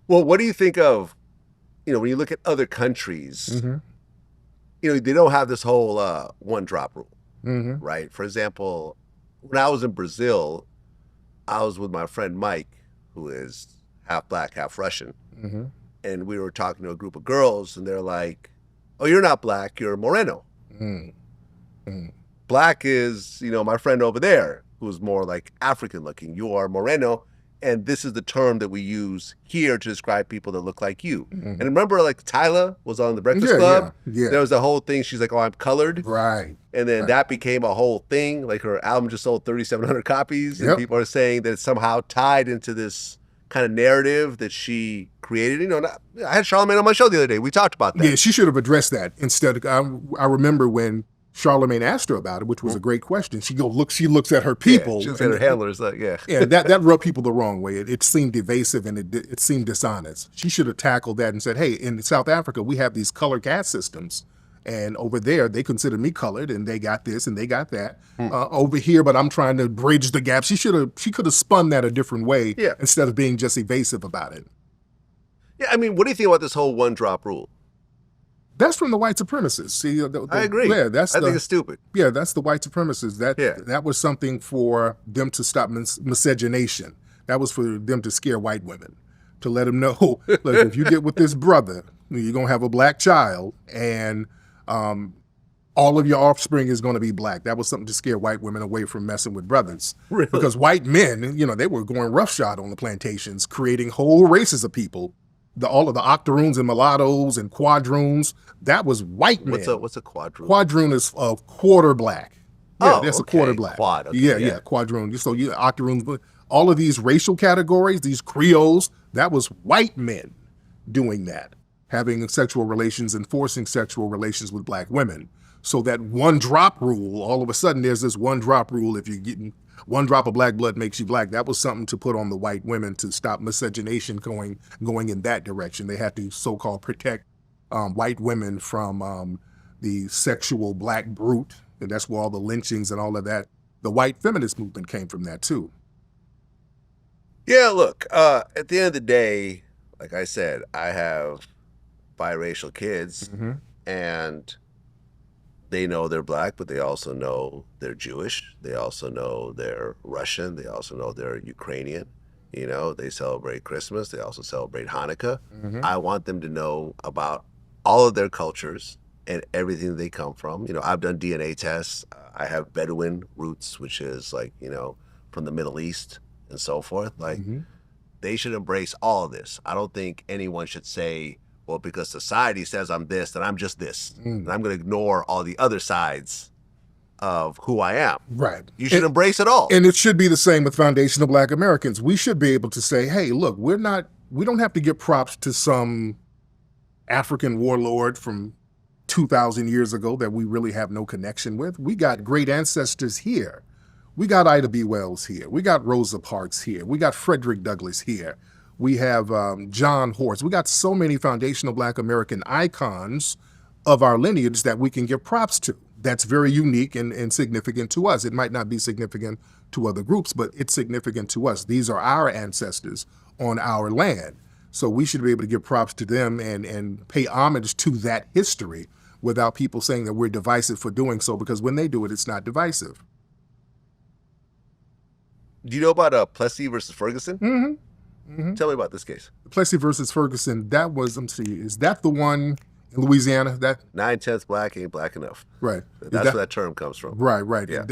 Well, what do you think of, when you look at other countries, Mm-hmm. They don't have this whole one drop rule, Mm-hmm. right? For example, when I was in Brazil, I was with my friend Mike, who is half black, half Russian. Mm-hmm. And we were talking to a group of girls, and they're like, "Oh, you're not black, you're Moreno. Mm-hmm. Black is, my friend over there, who's more like African looking. You are Moreno, and this is the term that we use here to describe people that look like you." Mm-hmm. And remember, like Tyla was on the Breakfast Yeah, Club. yeah. There was a whole thing. She's like, "Oh, I'm colored," Right. and then Right. that became a whole thing. Like her album just sold 3,700 copies, and Yep. people are saying that it's somehow tied into this kind of narrative that she created. I had Charlamagne on my show the other day. We talked about that. Yeah, she should have addressed that instead. I remember when Charlamagne asked her about it, which was a great question. She looks at her people. She looks at her handlers like, yeah. Yeah, that rubbed people the wrong way. It seemed evasive and it seemed dishonest. She should have tackled that and said, hey, in South Africa, we have these color caste systems. And over there, they consider me colored, and they got this and they got that. Over here, but I'm trying to bridge the gap. She could have spun that a different way instead of being just evasive about it. Yeah, I mean, what do you think about this whole one drop rule? That's from the white supremacists. See, I agree. Yeah, I think it's stupid. Yeah, that's the white supremacists. That was something for them to stop miscegenation. That was for them to scare white women, to let them know, look, if you get with this brother, you're gonna have a black child, and all of your offspring is going to be black. That was something to scare white women away from messing with brothers. Really? Because white men, they were going roughshod on the plantations, creating whole races of people. All of the octoroons and mulattoes and quadroons, that was white men. What's a quadroon? Quadroon is a quarter black. Yeah, that's okay. A quarter black. Quad. Okay, yeah, quadroon. So octoroons, but all of these racial categories, these Creoles, that was white men doing that, having sexual relations and forcing sexual relations with black women. So that one drop rule, all of a sudden there's this one drop rule. If you're getting one drop of black blood makes you black. That was something to put on the white women to stop miscegenation going in that direction. They had to so-called protect white women from the sexual black brute. And that's where all the lynchings and all of that. The white feminist movement came from that too. Yeah, look, at the end of the day, like I said, I have biracial kids, and they know they're black, but they also know they're Jewish. They also know they're Russian. They also know they're Ukrainian. They celebrate Christmas. They also celebrate Hanukkah. I want them to know about all of their cultures and everything they come from. I've done DNA tests. I have Bedouin roots, which is like, from the Middle East and so forth. Like, they should embrace all of this. I don't think anyone should say, well, because society says I'm this, then I'm just this. And I'm going to ignore all the other sides of who I am. Right. You should embrace it all. And it should be the same with foundational black Americans. We should be able to say, hey, look, we don't have to give props to some African warlord from 2,000 years ago that we really have no connection with. We got great ancestors here. We got Ida B. Wells here. We got Rosa Parks here. We got Frederick Douglass here. We have John Horse. We got so many foundational black American icons of our lineage that we can give props to. That's very unique and significant to us. It might not be significant to other groups, but it's significant to us. These are our ancestors on our land. So we should be able to give props to them and pay homage to that history without people saying that we're divisive for doing so, because when they do it, it's not divisive. Do you know about Plessy versus Ferguson? Tell me about this case. Plessy versus Ferguson, that was, is that the one in Louisiana? That 9/10 black ain't black enough. Right. That's where that term comes from. Right. Yeah.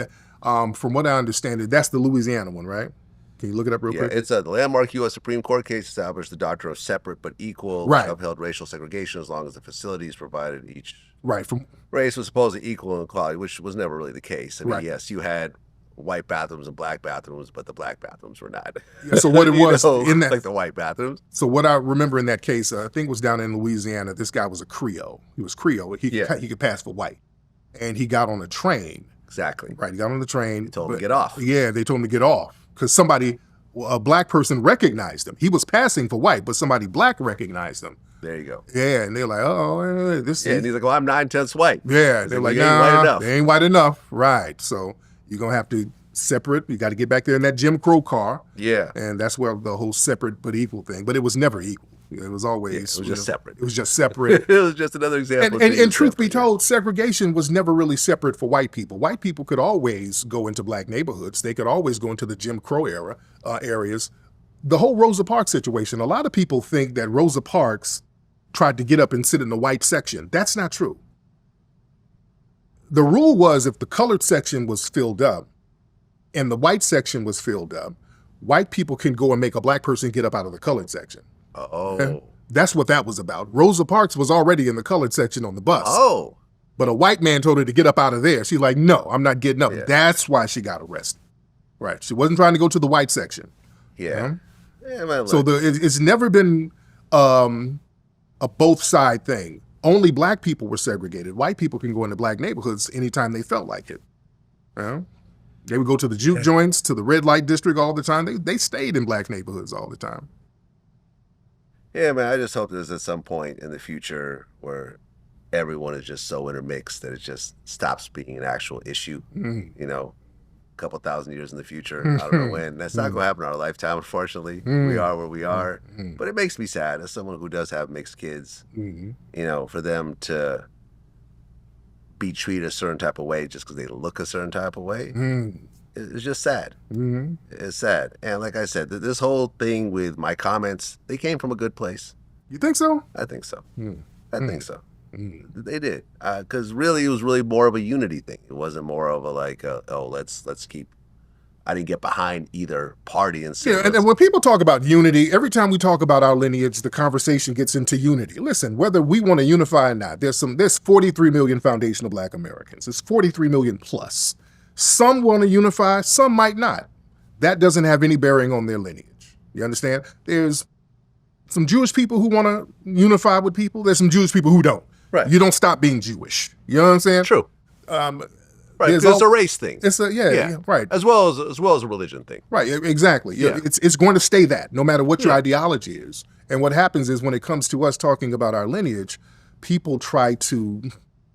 From what I understand, that's the Louisiana one, right? Can you look it up real quick? It's the landmark U.S. Supreme Court case established the doctrine of separate but equal, Right. upheld racial segregation as long as the facilities provided each From race was supposedly equal in equality, which was never really the case. I mean, Right. yes, you had white bathrooms and black bathrooms, but the black bathrooms were not. Yeah, so what it was in that, like the white bathrooms. So what I remember in that case, I think it was down in Louisiana. This guy was a Creole. He was Creole. He could pass for white, and he got on a train. Exactly. Right. He got on the train. They told him to get off. Yeah, they told him to get off because a black person recognized him. He was passing for white, but somebody black recognized him. There you go. Yeah, and they're like, oh, this. Yeah, and he's like, well, I'm 9/10 white. Yeah, they're like, ain't white enough. They ain't white enough. Right. So you're gonna have to separate. You got to get back there in that Jim Crow car. Yeah. And that's where the whole separate but equal thing. But it was never equal. It was always it was just separate. It was just separate. It was just another example. And truth be told, segregation was never really separate for white people. White people could always go into black neighborhoods. They could always go into the Jim Crow era areas. The whole Rosa Parks situation, a lot of people think that Rosa Parks tried to get up and sit in the white section. That's not true. The rule was if the colored section was filled up and the white section was filled up, white people can go and make a black person get up out of the colored section. Oh. Okay? That's what that was about. Rosa Parks was already in the colored section on the bus. Oh. But a white man told her to get up out of there. She's like, no, I'm not getting up. Yeah. That's why she got arrested. Right. She wasn't trying to go to the white section. Yeah. So it's never been a both side thing. Only black people were segregated. White people can go into black neighborhoods anytime they felt like it. They would go to the juke joints, to the red light district all the time. They stayed in black neighborhoods all the time. Yeah, man, I just hope there's at some point in the future where everyone is just so intermixed that it just stops being an actual issue, you know, a couple thousand years in the future. I don't know when. That's not going to happen in our lifetime, unfortunately. We are where we are. But it makes me sad as someone who does have mixed kids, you know, for them to be treated a certain type of way just because they look a certain type of way. It's just sad. It's sad. And like I said, this whole thing with my comments, they came from a good place. You think so? I think so. I think so. They did. Because really, it was really more of a unity thing. It wasn't more of a like, oh, let's keep. I didn't get behind either party and say. Yeah, and when people talk about unity, every time we talk about our lineage, the conversation gets into unity. Listen, whether we want to unify or not, there's 43 million foundational black Americans. It's 43 million plus. Some want to unify, some might not. That doesn't have any bearing on their lineage. You understand? There's some Jewish people who want to unify with people. There's some Jewish people who don't. Right. You don't stop being Jewish. You know what I'm saying? True. Right, because it's a race thing. It's a right. As well as a religion thing. Right, exactly. Yeah. It's going to stay that, no matter what your ideology is. And what happens is when it comes to us talking about our lineage, people try to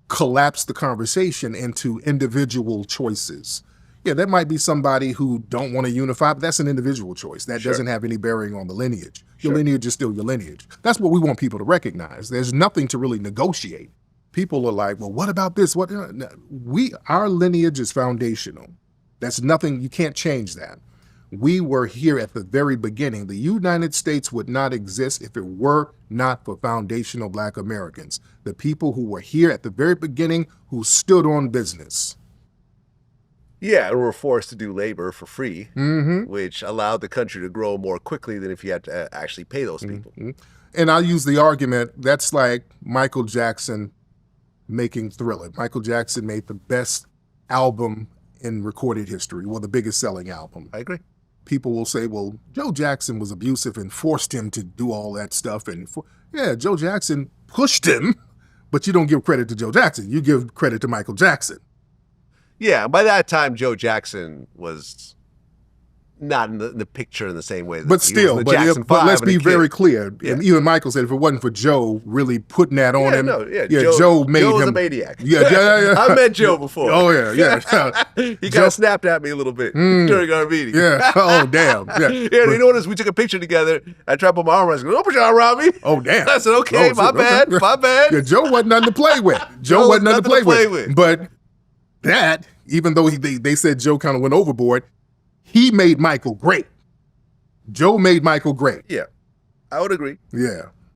collapse the conversation into individual choices. Yeah, there might be somebody who don't want to unify, but that's an individual choice. That doesn't have any bearing on the lineage. Your lineage is still your lineage. That's what we want people to recognize. There's nothing to really negotiate. People are like, well, what about this? Our lineage is foundational. That's nothing, you can't change that. We were here at the very beginning. The United States would not exist if it were not for foundational black Americans. The people who were here at the very beginning who stood on business. Yeah, and were forced to do labor for free, which allowed the country to grow more quickly than if you had to actually pay those people. And I'll use the argument, that's like Michael Jackson making Thriller. Michael Jackson made the best album in recorded history, the biggest selling album. I agree. People will say, well, Joe Jackson was abusive and forced him to do all that stuff. And Joe Jackson pushed him, but you don't give credit to Joe Jackson. You give credit to Michael Jackson. Yeah, by that time, Joe Jackson was not in the picture in the same way. But still, but let's be very clear. Yeah. And even Michael said if it wasn't for Joe really putting that on him, Joe made him. Joe was a maniac. Yeah. I met Joe before. Oh, yeah. He kind of snapped at me a little bit during our meeting. Yeah. Oh, damn. Yeah. You notice we took a picture together. I tried to put my arm around him. Don't put your arm around me. Oh, damn. I said, okay, my bad. Yeah, Joe wasn't nothing to play with. Joe wasn't nothing to play with. But that, even though they said Joe kind of went overboard, he made Michael great. Joe made Michael great. Yeah, I would agree. Yeah.